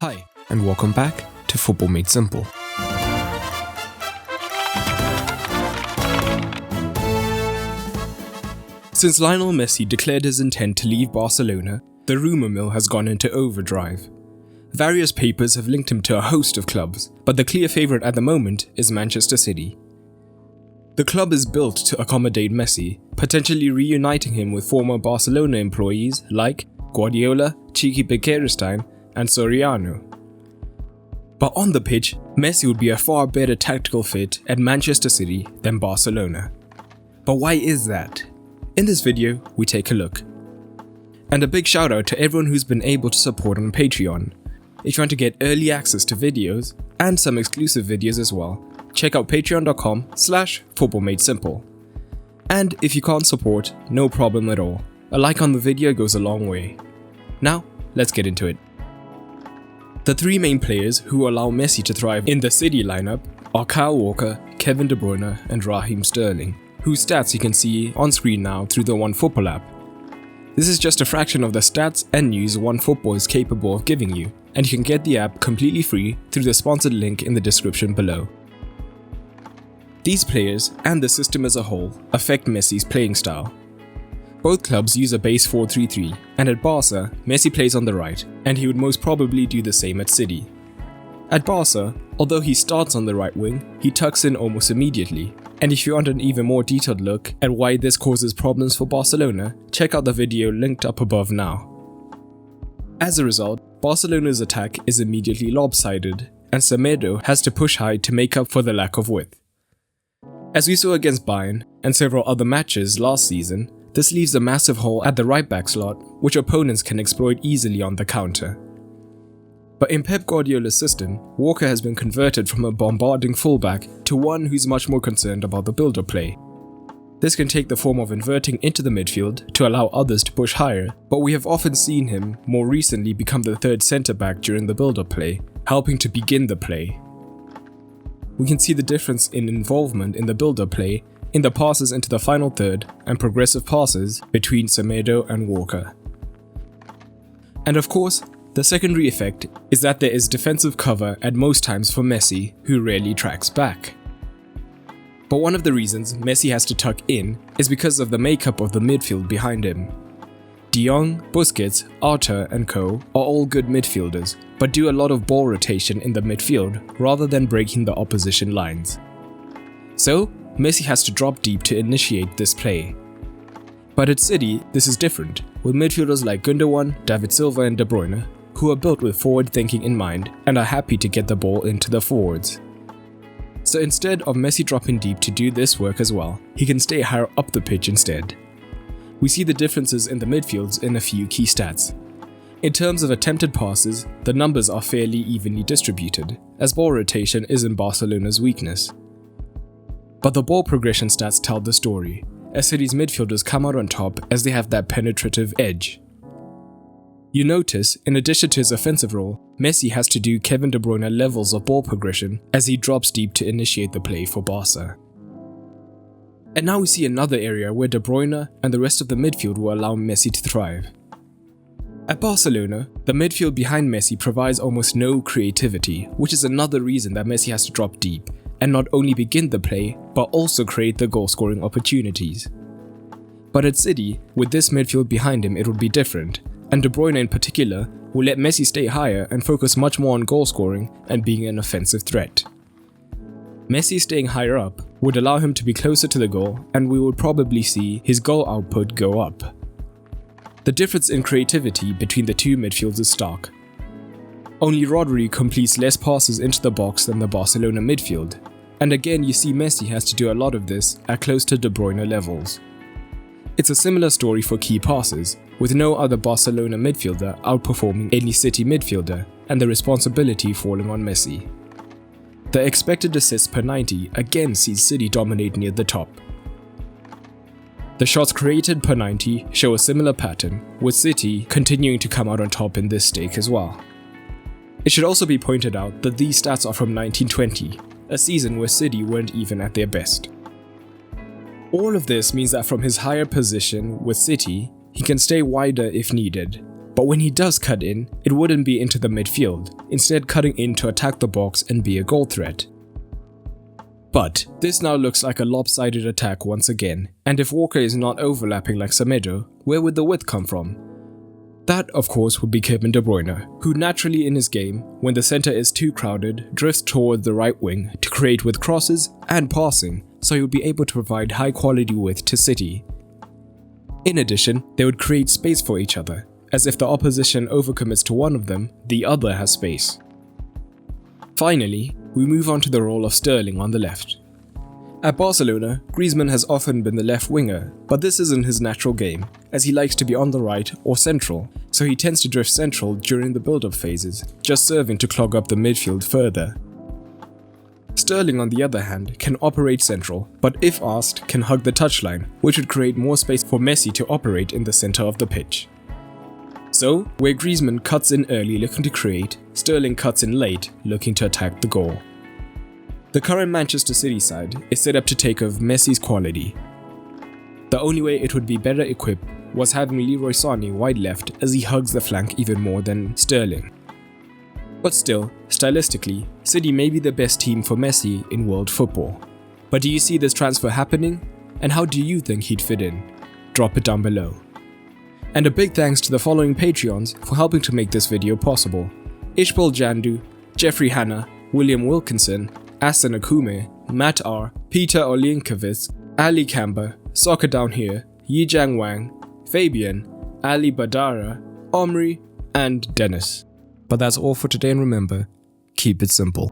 Hi, and welcome back to Football Made Simple. Since Lionel Messi declared his intent to leave Barcelona, the rumour mill has gone into overdrive. Various papers have linked him to a host of clubs, but the clear favourite at the moment is Manchester City. The club is built to accommodate Messi, potentially reuniting him with former Barcelona employees like Guardiola, Chiqui Begiristain, and Soriano. But on the pitch, Messi would be a far better tactical fit at Manchester City than Barcelona. But why is that? In this video, we take a look. And a big shout out to everyone who's been able to support on Patreon. If you want to get early access to videos and some exclusive videos as well, check out patreon.com/footballmadesimple. And if you can't support, no problem at all. A like on the video goes a long way. Now, let's get into it. The three main players who allow Messi to thrive in the City lineup are Kyle Walker, Kevin De Bruyne and Raheem Sterling, whose stats you can see on screen now through the OneFootball app. This is just a fraction of the stats and news OneFootball is capable of giving you, and you can get the app completely free through the sponsored link in the description below. These players, and the system as a whole, affect Messi's playing style. Both clubs use a base 4-3-3, and at Barca, Messi plays on the right, and he would most probably do the same at City. At Barca, although he starts on the right wing, he tucks in almost immediately, and if you want an even more detailed look at why this causes problems for Barcelona, check out the video linked up above now. As a result, Barcelona's attack is immediately lopsided, and Semedo has to push high to make up for the lack of width. As we saw against Bayern and several other matches last season, this leaves a massive hole at the right back slot, which opponents can exploit easily on the counter. But in Pep Guardiola's system, Walker has been converted from a bombarding fullback to one who's much more concerned about the build-up play. This can take the form of inverting into the midfield to allow others to push higher, but we have often seen him more recently become the third centre-back during the build-up play, helping to begin the play. We can see the difference in involvement in the build-up play in the passes into the final third and progressive passes between Semedo and Walker. And of course, the secondary effect is that there is defensive cover at most times for Messi, who rarely tracks back. But one of the reasons Messi has to tuck in is because of the makeup of the midfield behind him. De Jong, Busquets, Arthur and co are all good midfielders, but do a lot of ball rotation in the midfield rather than breaking the opposition lines. So, Messi has to drop deep to initiate this play. But at City, this is different, with midfielders like Gundogan, David Silva and De Bruyne, who are built with forward thinking in mind and are happy to get the ball into the forwards. So instead of Messi dropping deep to do this work as well, he can stay higher up the pitch instead. We see the differences in the midfields in a few key stats. In terms of attempted passes, the numbers are fairly evenly distributed, as ball rotation isn't Barcelona's weakness. But the ball progression stats tell the story, as City's midfielders come out on top as they have that penetrative edge. You notice, in addition to his offensive role, Messi has to do Kevin De Bruyne levels of ball progression as he drops deep to initiate the play for Barca. And now we see another area where De Bruyne and the rest of the midfield will allow Messi to thrive. At Barcelona, the midfield behind Messi provides almost no creativity, which is another reason that Messi has to drop deep and not only begin the play, but also create the goal-scoring opportunities. But at City, with this midfield behind him, it would be different, and De Bruyne in particular will let Messi stay higher and focus much more on goal-scoring and being an offensive threat. Messi staying higher up would allow him to be closer to the goal, and we would probably see his goal output go up. The difference in creativity between the two midfields is stark. Only Rodri completes less passes into the box than the Barcelona midfield, and again you see Messi has to do a lot of this at close to De Bruyne levels. It's a similar story for key passes, with no other Barcelona midfielder outperforming any City midfielder, and the responsibility falling on Messi. The expected assists per 90 again sees City dominate near the top. The shots created per 90 show a similar pattern, with City continuing to come out on top in this stake as well. It should also be pointed out that these stats are from 1920, a season where City weren't even at their best. All of this means that from his higher position with City, he can stay wider if needed, But when he does cut in, it wouldn't be into the midfield, instead cutting in to attack the box and be a goal threat. But this now looks like a lopsided attack once again, and if Walker is not overlapping like Semedo, where would the width come from? That, of course, would be Kevin De Bruyne, who naturally in his game, when the centre is too crowded, drifts toward the right wing to create with crosses and passing, so he would be able to provide high quality width to City. In addition, they would create space for each other, as if the opposition overcommits to one of them, the other has space. Finally, we move on to the role of Sterling on the left. At Barcelona, Griezmann has often been the left winger, but this isn't his natural game, as he likes to be on the right or central, so he tends to drift central during the build-up phases, just serving to clog up the midfield further. Sterling, on the other hand, can operate central, but if asked, can hug the touchline, which would create more space for Messi to operate in the center of the pitch. So, where Griezmann cuts in early looking to create, Sterling cuts in late looking to attack the goal. The current Manchester City side is set up to take of Messi's quality. The only way it would be better equipped was having Leroy Sané wide left, as he hugs the flank even more than Sterling. But still, stylistically, City may be the best team for Messi in world football. But do you see this transfer happening? And how do you think he'd fit in? Drop it down below. And a big thanks to the following Patreons for helping to make this video possible: Ishbal Jandu, Jeffrey Hanna, William Wilkinson, Aston Akume, Matt R, Peter Olinkowitz, Ali Camber, Soccer Down Here, Yijang Wang, Fabian, Ali Badara, Omri, and Dennis. But that's all for today, and remember, keep it simple.